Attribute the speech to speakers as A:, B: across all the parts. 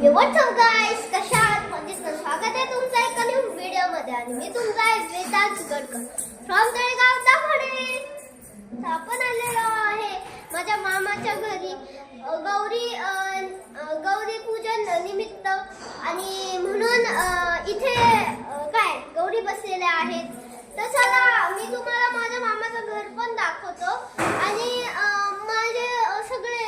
A: What's up guys, कशा आहात? म्हणजे स्वागत आहे तुमचं एका न्यू व्हिडिओ मध्ये. आणि मी तुमचा वेदांत गडकर फ्रॉम तळेगाव दाभाडे. आपण आलेलो आहे माझ्या मामाच्या घरी गौरी पूजन निमित्त. आणि म्हणून इथे काय गौरी बसलेल्या आहेत. तर चला मी तुम्हाला माझ्या मामाचं घर पण दाखवतो. आणि माझे सगळे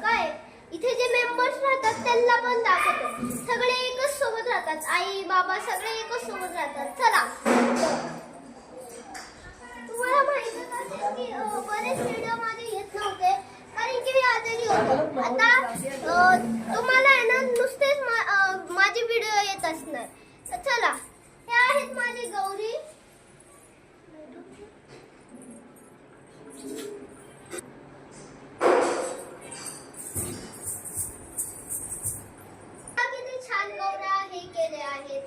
A: काय इथे जे मेंबर्स राहतात त्यांना पण दाखवतो. सगळे एकच सोबत राहतात, आई बाबा सगळे एकच सोबत राहतात. चला, तुम्हाला माहितीच असेल की बरेच व्हिडिओ माझे येत नव्हते कारण की मी आजारी होतो. आता तुम्हाला आहे ना नुसतेच माझे व्हिडिओ येत असणार. तर चला, हे आहेत माझी गौरी. छान गौऱ्या हे केले आहेत.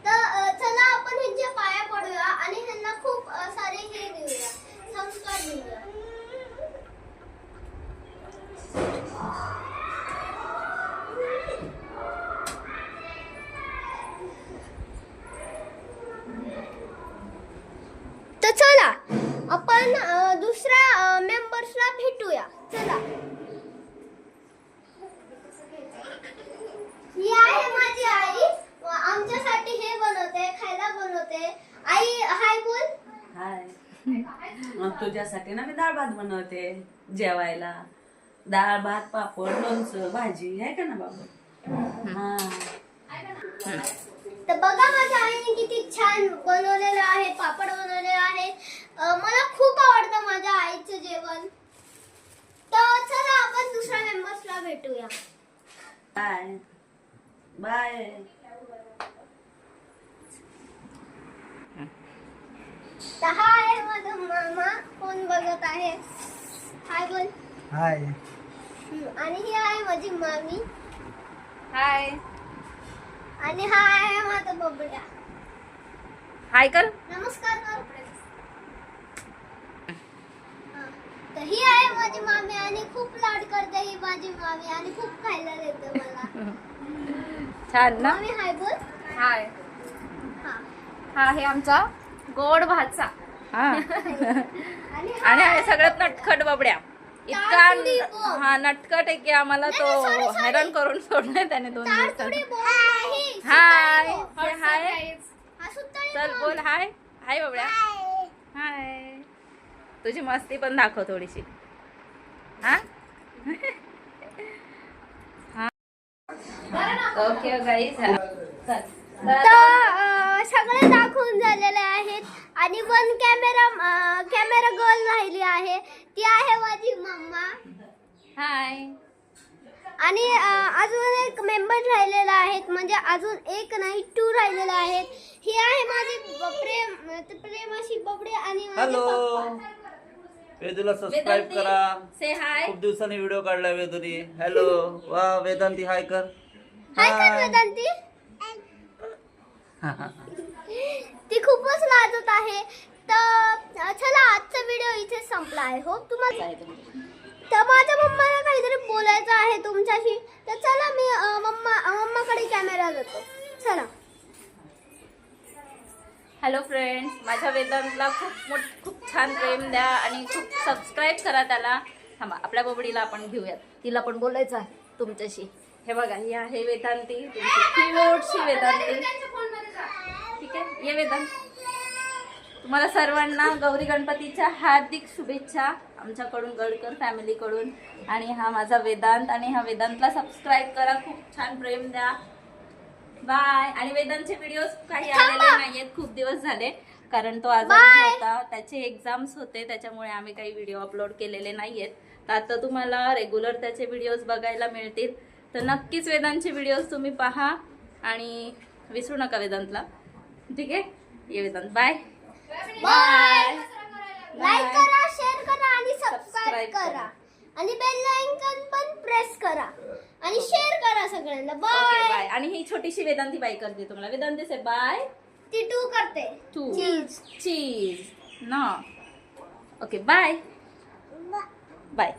A: तर चला आपण ह्यांच्या पाया पडूया आणि ह्यांना खूप सारे हे देऊया, संस्कार देऊया. तर चला आपण दुसऱ्या मेंबर्सला भेटूया. चला, ही आहे माझी आई. आमच्यासाठी हे बनवते, खायला बनवते. आई हाय बोल.
B: हाय. मग तुझ्यासाठी ना मी डाळ भात बनवते जेवायला. डाळ भात, पापड, लोणचं, भाजी आहे का ना बाबा? हा.
A: तर बघा माझ्या आईने किती छान बनवलेलं आहे, पापड बनवलेले आहे. मला खूप आवडतं माझ्या आईचं जेवण. तर चला आपण दुसऱ्या मेंबर्सला भेटूया.
B: Bye bye.
A: तर हा आहे माझा मामा. कोण बघत आहे? हाय बोल.
C: हाय.
A: आणि ही आहे माझी मामी.
D: हाय.
A: आणि हा आहे माझा बबड्या.
D: हाय कर.
A: नमस्कार कर. तर ही आहे माझी मामी आणि खूप लाड करते ही माझी मामी आणि खूप खायला देते मला.
D: छान ना.
A: मामी हाय बोल.
D: हाय.
A: हा.
D: हा आहे आमचा गोड भाचा.
A: आणि
D: आणि आहे सगळ्यात नटखट बबड्या.
A: ताडतुडी
D: इतका
A: बोल.
D: हा नटखट आहे की आम्हाला
A: नाही,
D: तो
A: नाही, sorry.
D: हैराण करून सोडलाय त्याने 2
A: ताडतुडी
D: दिवसात.
A: बोल नाही.
D: हाय.
A: सुतारी बोल.
D: हाय.
A: हा, सुतारी
D: चल बोल हाय. हाय बबड्या. हाय. तुझी मस्ती पण दाखव थोडीशी. हा ओके गाईज.
A: तर सगळे दाखवून झालेले आहेत. आणि वन कॅमेरा गर्ल राहिली आहे, ती आहे माझी मम्मा.
D: हाय.
A: आणि अजून एक मेंबर राहिलेला आहेत, म्हणजे अजून एक नाही 2 राहिलेले आहेत. ही आहे माझी प्रेम अशी बबडी. आणि माझे
C: हॅलो
A: पप्पा.
C: वेदूला सबस्क्राईब करा.
D: से हाय.
C: खूप दिवसांनी व्हिडिओ काढलाय वेदूनी. हॅलो. वा वेदांती हाय कर.
A: हाय कर वेदांती. ती खूपच लाजत आहे. तर चला आजचा व्हिडिओ इथे संपला आहे. होप तुम्हाला. तर माझ्या मम्माला काहीतरी बोलायचं आहे तुमच्याशी. तर चला मी मम्माकडे कॅमेरा देतो. चला.
D: हॅलो फ्रेंड्स, माझ्या वेदांतला खूप छान प्रेम द्या आणि खूप सबस्क्राईब करा त्याला. थांबा, आपल्या बबडीला आपण घेऊयात, तिला पण बोलायचं आहे तुमच्याशी. हे बघा, ही आहे वेदांती, तुमची क्यूटशी वेदांती. ठीक आहे, ये वेदांत. तुम्हाला सर्वांना गौरी गणपतीच्या हार्दिक शुभेच्छा आमच्याकडून, गडकर फॅमिलीकडून. आणि हा माझा वेदांत. आणि ह्या वेदांतला सबस्क्राईब करा, खूप छान प्रेम द्या. बाय. आणि वेदांतचे व्हिडिओज काही आलेले नाहीयेत खूप दिवस झाले, कारण तो आजारी होता, त्याचे एक्झाम्स होते, त्याच्यामुळे आम्ही काही व्हिडिओ अपलोड केलेले नाहीयेत. तर आता तुम्हाला रेग्युलर त्याचे व्हिडिओज बघायला मिळतील. तर नक्कीच वेदांतचे व्हिडिओज तुम्ही पहा आणि विसरू नका वेदांतला. ठीक आहे, ये वेदांत. Bye
A: bye. लाईक करा, शेअर करा आणि सबस्क्राईब करा. आणि बेल आयकॉन पण प्रेस करा आणि शेअर करा सगळ्यांना. बाय.
D: बाय. आणि ही छोटीशी वेदांती बाय करते तुम्हाला. Vedanti say bye.
A: ती 2 करते.
D: चीज ना. Okay bye. बाय.